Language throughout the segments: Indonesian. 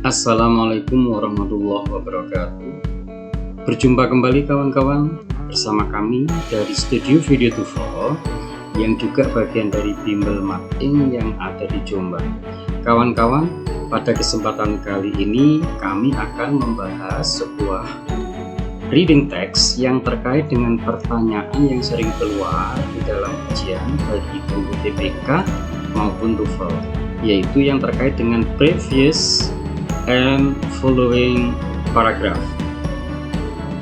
Assalamualaikum warahmatullahi wabarakatuh. Berjumpa kembali kawan-kawan bersama kami dari Studio Video Tuval yang juga bagian dari bimbel mapping yang ada di Jombang. Kawan-kawan, pada kesempatan kali ini kami akan membahas sebuah reading text yang terkait dengan pertanyaan yang sering keluar di dalam ujian bagi guru TPK maupun TOEFL, yaitu yang terkait dengan previous and following paragraph.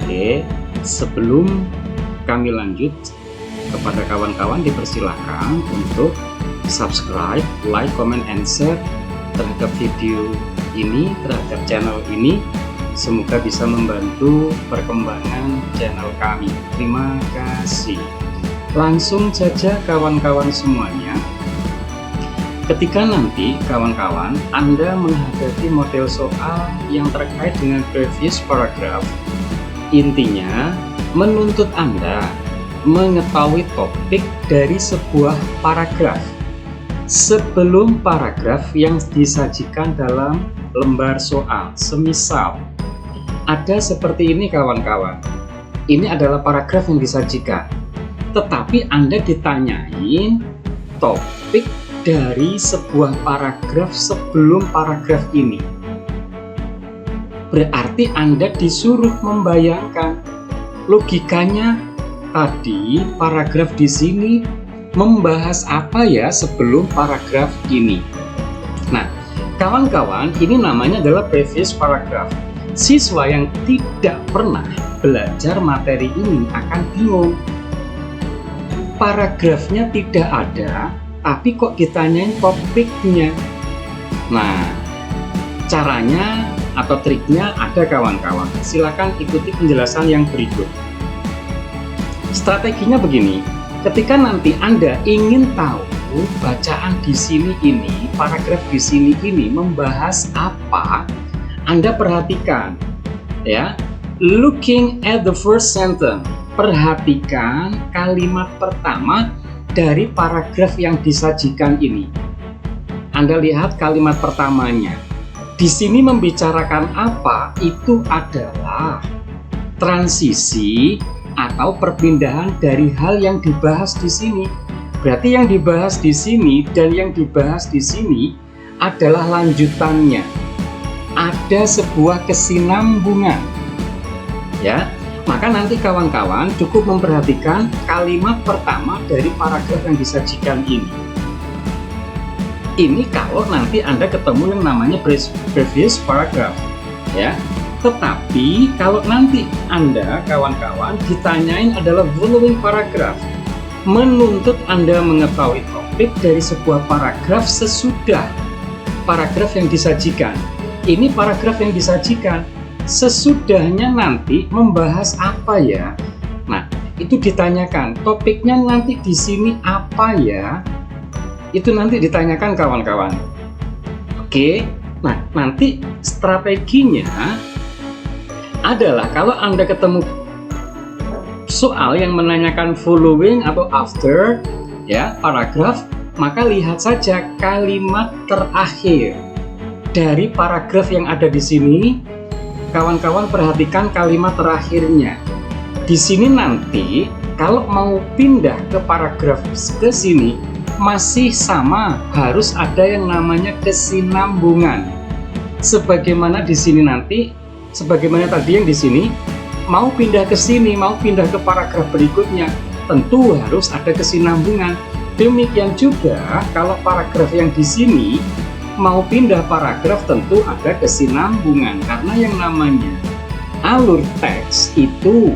Oke, sebelum kami lanjut, kepada kawan-kawan dipersilahkan untuk subscribe, like, comment, and share terhadap video ini, terhadap channel ini. Semoga bisa membantu perkembangan channel kami. Terima kasih. Langsung saja kawan-kawan semuanya. Ketika nanti kawan-kawan Anda menghadapi model soal yang terkait dengan previous paragraph, intinya menuntut Anda mengetahui topik dari sebuah paragraf sebelum paragraf yang disajikan dalam lembar soal. Semisal ada seperti ini kawan-kawan, ini adalah paragraf yang disajikan, tetapi Anda ditanyain topik dari sebuah paragraf sebelum paragraf ini. Berarti Anda disuruh membayangkan logikanya tadi paragraf di sini membahas apa ya sebelum paragraf ini. Nah, kawan-kawan, ini namanya adalah previous paragraph. Siswa yang tidak pernah belajar materi ini akan bingung. Paragrafnya tidak ada, tapi kok ditanyain topiknya. Nah, caranya atau triknya ada kawan-kawan. Silakan ikuti penjelasan yang berikut. Strateginya begini, ketika nanti Anda ingin tahu bacaan di sini ini, paragraf di sini ini membahas apa, Anda perhatikan ya. Looking at the first sentence, perhatikan kalimat pertama dari paragraf yang disajikan ini. Anda lihat kalimat pertamanya. Di sini membicarakan apa? Itu adalah transisi atau perpindahan dari hal yang dibahas di sini. Berarti yang dibahas di sini dan yang dibahas di sini adalah lanjutannya. Ada sebuah kesinambungan. Ya. Maka nanti kawan-kawan cukup memperhatikan kalimat pertama dari paragraf yang disajikan ini. Ini kalau nanti Anda ketemu yang namanya previous paragraph, ya. Tetapi kalau nanti Anda kawan-kawan ditanyain adalah following paragraph, menuntut Anda mengetahui topik dari sebuah paragraf sesudah paragraf yang disajikan. Ini paragraf yang disajikan. Sesudahnya nanti membahas apa ya? Nah, itu ditanyakan. Topiknya nanti di sini apa ya? Itu nanti ditanyakan kawan-kawan. Oke. Nah, nanti strateginya adalah kalau Anda ketemu soal yang menanyakan following atau after ya, paragraf, maka lihat saja kalimat terakhir dari paragraf yang ada di sini. Kawan-kawan perhatikan kalimat terakhirnya. Di sini nanti kalau mau pindah ke paragraf ke sini masih sama, harus ada yang namanya kesinambungan. Sebagaimana di sini nanti, sebagaimana tadi yang di sini, mau pindah ke sini, mau pindah ke paragraf berikutnya, tentu harus ada kesinambungan. Demikian juga kalau paragraf yang di sini mau pindah paragraf tentu ada kesinambungan, karena yang namanya alur teks itu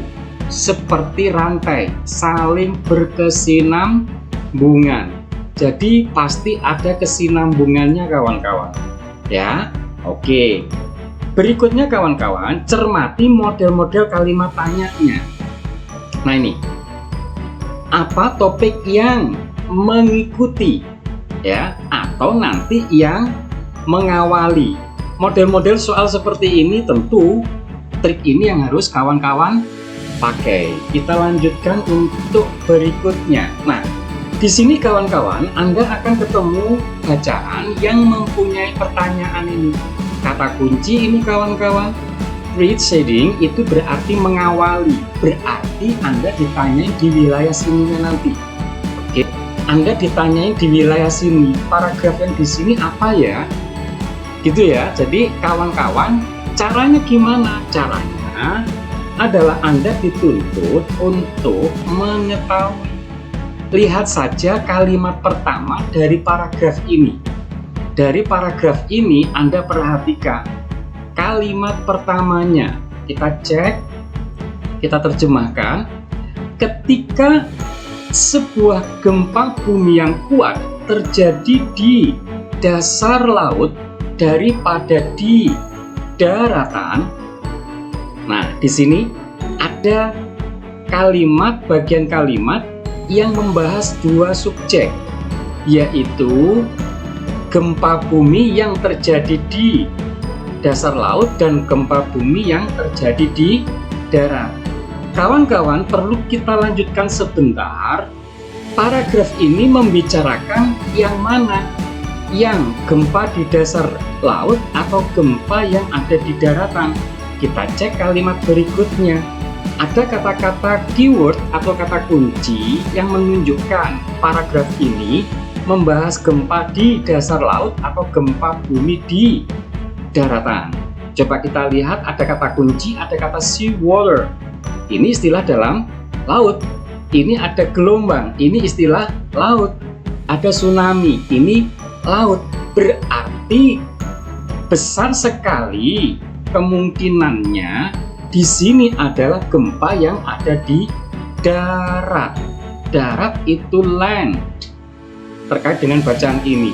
seperti rantai, saling berkesinambungan. Jadi pasti ada kesinambungannya kawan-kawan. Ya, oke. Berikutnya kawan-kawan, cermati model-model kalimat tanyanya. Nah ini, apa topik yang mengikuti? Ya, atau nanti yang mengawali. Model-model soal seperti ini tentu trik ini yang harus kawan-kawan pakai. Kita lanjutkan untuk berikutnya. Nah, Di sini kawan-kawan, Anda akan ketemu bacaan yang mempunyai pertanyaan ini. Kata kunci ini kawan-kawan, preceding itu berarti mengawali, berarti Anda ditanyain di wilayah sininya nanti. Oke, Anda ditanyain di wilayah sini, paragraf yang di sini apa ya? Gitu ya. Jadi kawan-kawan, caranya gimana? Caranya adalah Anda dituntut untuk mengetahui. Lihat saja kalimat pertama dari paragraf ini. Dari paragraf ini Anda perhatikan kalimat pertamanya. Kita cek, kita terjemahkan. Ketika sebuah gempa bumi yang kuat terjadi di dasar laut daripada di daratan. Nah, di sini ada kalimat, bagian kalimat yang membahas dua subjek, yaitu gempa bumi yang terjadi di dasar laut dan gempa bumi yang terjadi di darat. Kawan-kawan, perlu kita lanjutkan sebentar. Paragraf ini membicarakan yang mana? Yang gempa di dasar laut atau gempa yang ada di daratan? Kita cek kalimat berikutnya. Ada kata-kata keyword atau kata kunci yang menunjukkan paragraf ini membahas gempa di dasar laut atau gempa bumi di daratan. Coba kita lihat, ada kata kunci, ada kata sea water. Ini istilah dalam laut. Ini ada gelombang, ini istilah laut. Ada tsunami, ini laut. Berarti besar sekali kemungkinannya di sini adalah gempa yang ada di darat. Darat itu land. Terkait dengan bacaan ini,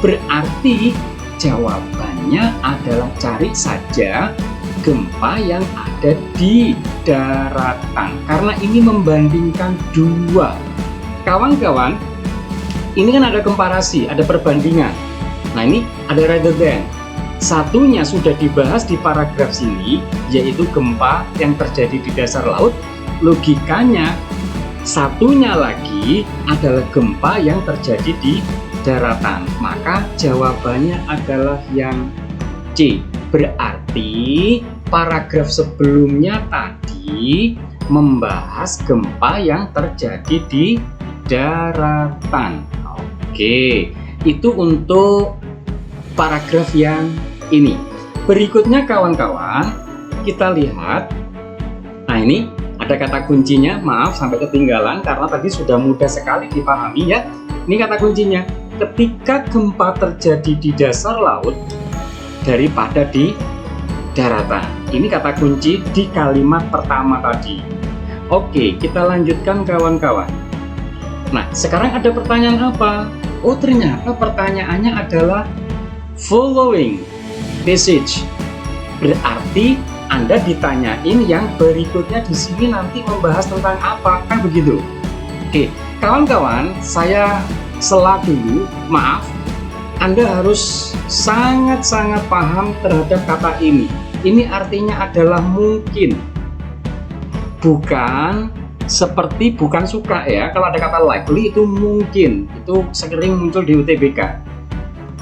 berarti jawabannya adalah cari saja gempa yang ada di daratan. Karena ini membandingkan dua. Kawan-kawan, ini kan ada komparasi, ada perbandingan. Nah, ini ada rather than. Satunya sudah dibahas di paragraf sini, yaitu gempa yang terjadi di dasar laut. Logikanya, satunya lagi adalah gempa yang terjadi di daratan. Maka jawabannya adalah yang C. Berarti paragraf sebelumnya tadi membahas gempa yang terjadi di daratan. Oke, itu untuk paragraf yang ini. Berikutnya kawan-kawan, kita lihat. Nah, ini ada kata kuncinya. Maaf sampai ketinggalan karena tadi sudah mudah sekali dipahami ya. Ini kata kuncinya. Ketika gempa terjadi di dasar laut daripada di daratan. Ini kata kunci di kalimat pertama tadi. Oke, kita lanjutkan kawan-kawan. Nah, sekarang ada pertanyaan apa? Oh, ternyata pertanyaannya adalah following passage. Berarti Anda ditanyain yang berikutnya di sini nanti membahas tentang apa, kan begitu? Oke, kawan-kawan, saya sela dulu, maaf. Anda harus sangat-sangat paham terhadap kata ini. Ini artinya adalah mungkin. Bukan seperti bukan suka ya. Kalau ada kata likely itu mungkin. Itu sering muncul di UTBK.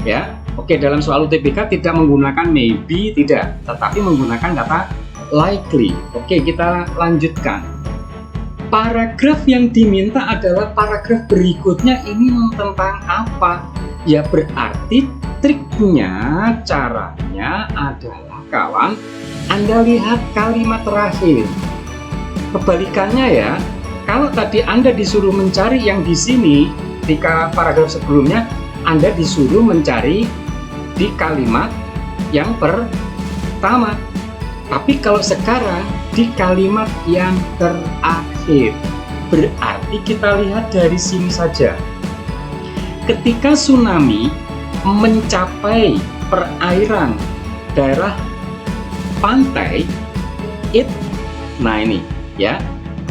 Ya. Oke, dalam soal UTBK tidak menggunakan maybe, tidak, tetapi menggunakan kata likely. Oke, kita lanjutkan. Paragraf yang diminta adalah paragraf berikutnya. Ini tentang apa? Ya, berarti triknya, caranya adalah kawan, Anda lihat kalimat terakhir. Kebalikannya ya, kalau tadi Anda disuruh mencari yang di sini, ketika paragraf sebelumnya Anda disuruh mencari di kalimat yang pertama, tapi kalau sekarang di kalimat yang terakhir. Berarti kita lihat dari sini saja. Ketika tsunami mencapai perairan daerah pantai, nah ini ya,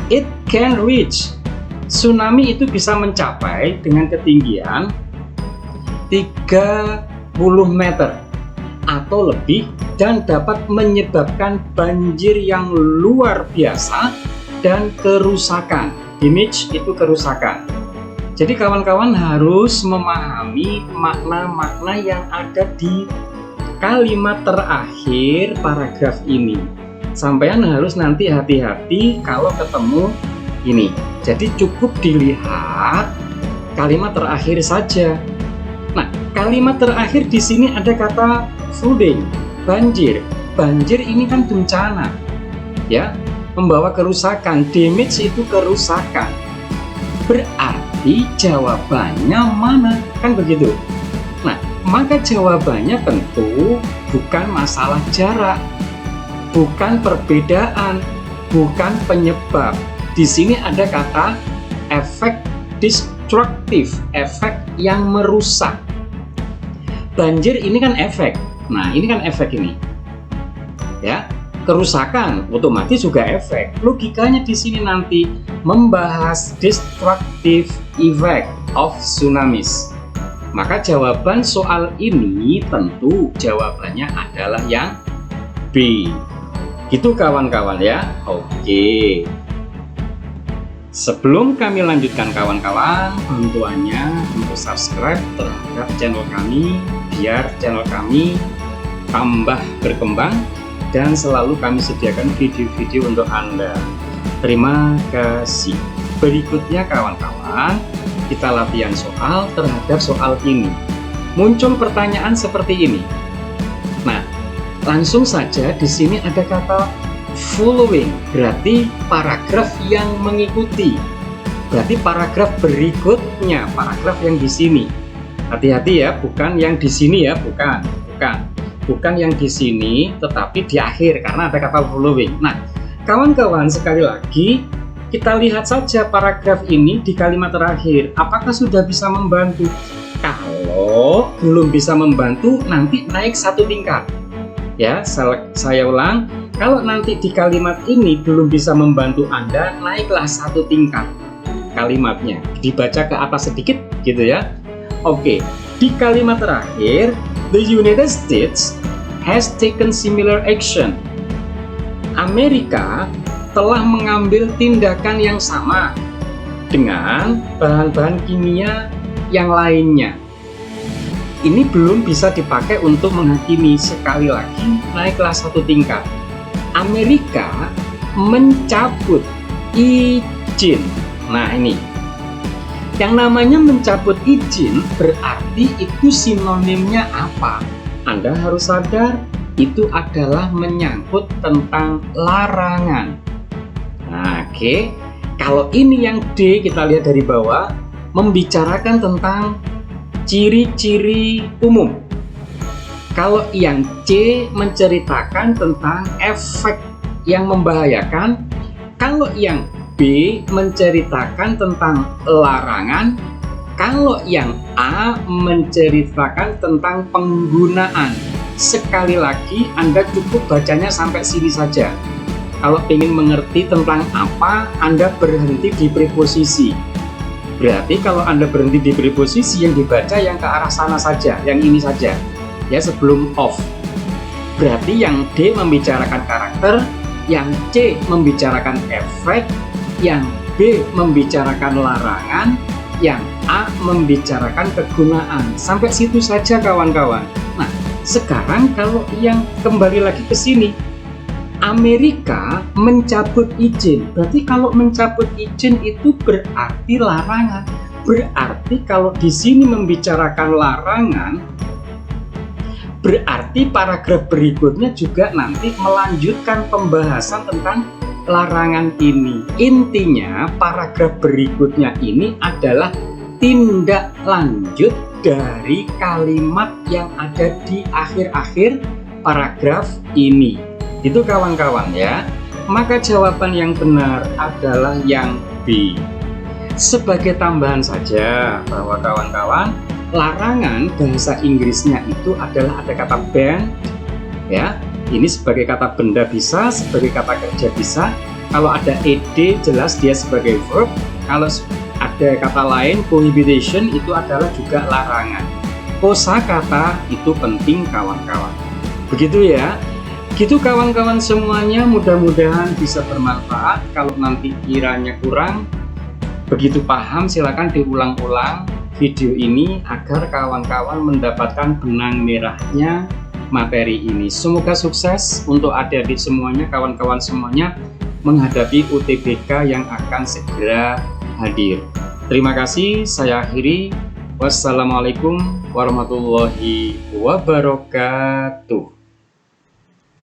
it can reach. Tsunami itu bisa mencapai dengan ketinggian 30 meter atau lebih dan dapat menyebabkan banjir yang luar biasa dan kerusakan. Damage itu kerusakan. Jadi kawan-kawan harus memahami makna-makna yang ada di kalimat terakhir paragraf ini. Sampean harus nanti hati-hati kalau ketemu ini. Jadi cukup dilihat kalimat terakhir saja. Nah, kalimat terakhir di sini ada kata flooding, banjir. Banjir ini kan bencana, ya, membawa kerusakan. Damage itu kerusakan. Berarti jawabannya mana? Kan begitu. Nah, maka jawabannya tentu bukan masalah jarak, bukan perbedaan, bukan penyebab. Di sini ada kata efek destruktif, efek yang merusak. Banjir ini kan efek. Nah, ini kan efek ini. Ya, kerusakan otomatis juga efek. Logikanya di sini nanti membahas destructive effect of tsunamis. Maka jawaban soal ini tentu jawabannya adalah yang B. Gitu kawan-kawan ya. Oke. Sebelum kami lanjutkan kawan-kawan, bantuannya untuk subscribe terhadap channel kami biar channel kami tambah berkembang dan selalu kami sediakan video-video untuk Anda. Terima kasih. Berikutnya kawan-kawan, kita latihan soal terhadap soal ini. Muncul pertanyaan seperti ini. Nah, langsung saja di sini ada kata following, berarti paragraf yang mengikuti. Berarti paragraf berikutnya, paragraf yang di sini. Hati-hati ya, bukan yang di sini ya, bukan yang di sini, tetapi di akhir karena ada kata following. Nah, kawan-kawan sekali lagi kita lihat saja paragraf ini di kalimat terakhir. Apakah sudah bisa membantu? Kalau belum bisa membantu, nanti naik satu tingkat. Ya, saya ulang. Kalau nanti di kalimat ini belum bisa membantu Anda, naiklah satu tingkat kalimatnya. Dibaca ke atas sedikit gitu ya. Oke, di kalimat terakhir, the United States has taken similar action. Amerika telah mengambil tindakan yang sama dengan bahan-bahan kimia yang lainnya. Ini belum bisa dipakai untuk menghakimi. Sekali lagi, naiklah satu tingkat. Amerika mencabut izin. Nah, ini yang namanya mencabut izin berarti itu sinonimnya apa? Anda harus sadar itu adalah menyangkut tentang larangan. Nah, oke. Kalau ini yang D, kita lihat dari bawah, membicarakan tentang ciri-ciri umum. Kalau yang C menceritakan tentang efek yang membahayakan. Kalau yang B menceritakan tentang larangan. Kalau yang A menceritakan tentang penggunaan. Sekali lagi Anda cukup bacanya sampai sini saja. Kalau ingin mengerti tentang apa, Anda berhenti di preposisi. Berarti kalau Anda berhenti di preposisi, yang dibaca yang ke arah sana saja, yang ini saja. Ya, sebelum off. Berarti yang D membicarakan karakter, yang C membicarakan efek, yang B membicarakan larangan, yang A membicarakan kegunaan. Sampai situ saja kawan-kawan. Nah, sekarang kalau yang kembali lagi ke sini, Amerika mencabut izin. Berarti kalau mencabut izin itu berarti larangan. Berarti kalau di sini membicarakan larangan, berarti paragraf berikutnya juga nanti melanjutkan pembahasan tentang larangan ini. Intinya paragraf berikutnya ini adalah tindak lanjut dari kalimat yang ada di akhir-akhir paragraf ini. Itu kawan-kawan ya. Maka jawaban yang benar adalah yang B. Sebagai tambahan saja bahwa kawan-kawan, larangan bahasa Inggrisnya itu adalah ada kata ban, ya. Ini sebagai kata benda bisa, sebagai kata kerja bisa. Kalau ada ed jelas dia sebagai verb. Kalau ada kata lain prohibition itu adalah juga larangan. Kosakata itu penting kawan-kawan. Begitu ya. Gitu kawan-kawan semuanya, mudah-mudahan bisa bermanfaat. Kalau nanti kiranya kurang begitu paham, silakan diulang-ulang video ini agar kawan-kawan mendapatkan benang merahnya materi ini. Semoga sukses untuk adik-adik semuanya, kawan-kawan semuanya menghadapi UTBK yang akan segera hadir. Terima kasih, saya akhiri. Wassalamualaikum warahmatullahi wabarakatuh.